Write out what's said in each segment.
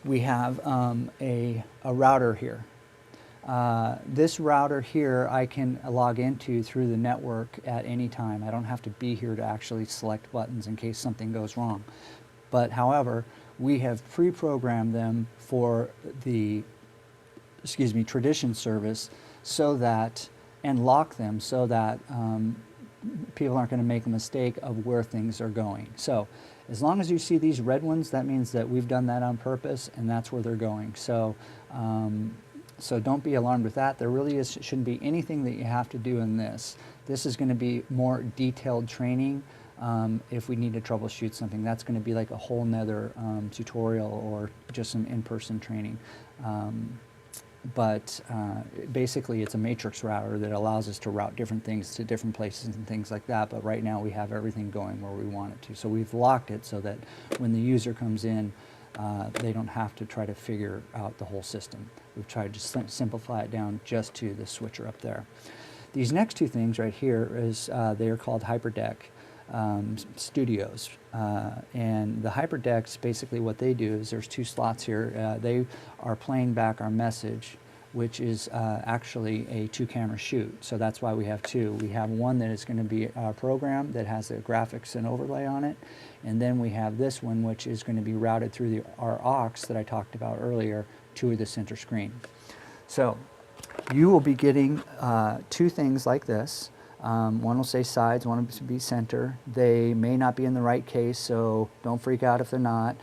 we have a router here. This router here I can log into through the network at any time. I don't have to be here to actually select buttons in case something goes wrong. But however, we have pre-programmed them for the Tradition service so that, and lock them so that people aren't going to make a mistake of where things are going. So as long as you see these red ones, that means that we've done that on purpose and that's where they're going. So so don't be alarmed with that. There really shouldn't be anything that you have to do in this. This is going to be more detailed training. If we need to troubleshoot something, that's going to be like a whole nother tutorial or just some in-person training. But basically it's a matrix router that allows us to route different things to different places and things like that, but right now we have everything going where we want it to. So we've locked it so that when the user comes in, they don't have to try to figure out the whole system. We've tried to simplify it down just to the switcher up there. These next two things right here is, they are called HyperDeck Studios. And the HyperDecks, basically what they do is there's two slots here. They are playing back our message, which is actually a two-camera shoot. So that's why we have two. We have one that is going to be a program that has the graphics and overlay on it. And then we have this one, which is going to be routed through our aux that I talked about earlier to the center screen. So you will be getting two things like this. One will say sides, one will be center. They may not be in the right case, so don't freak out if they're not,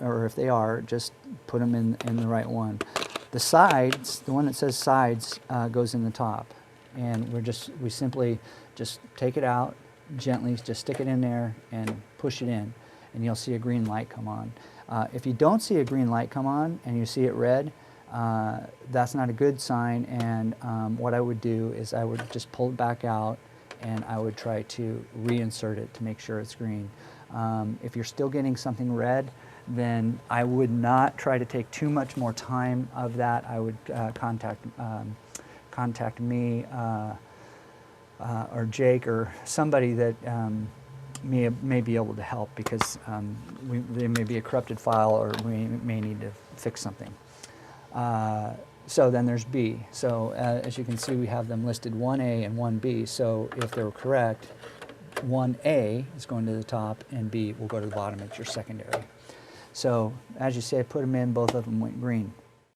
or if they are, just put them in the right one. The sides, the one that says sides, goes in the top, and we simply just take it out, gently just stick it in there and push it in, and you'll see a green light come on. If you don't see a green light come on and you see it red, that's not a good sign, and what I would do is I would just pull it back out and I would try to reinsert it to make sure it's green. If you're still getting something red, then I would not try to take too much more time of that. I would contact me or Jake or somebody that may be able to help, because there may be a corrupted file or we may need to fix something. So then there's B. So as you can see, we have them listed 1A and 1B. So if they're correct, 1A is going to the top and B will go to the bottom. It's your secondary. So as you say, put them in, both of them went green.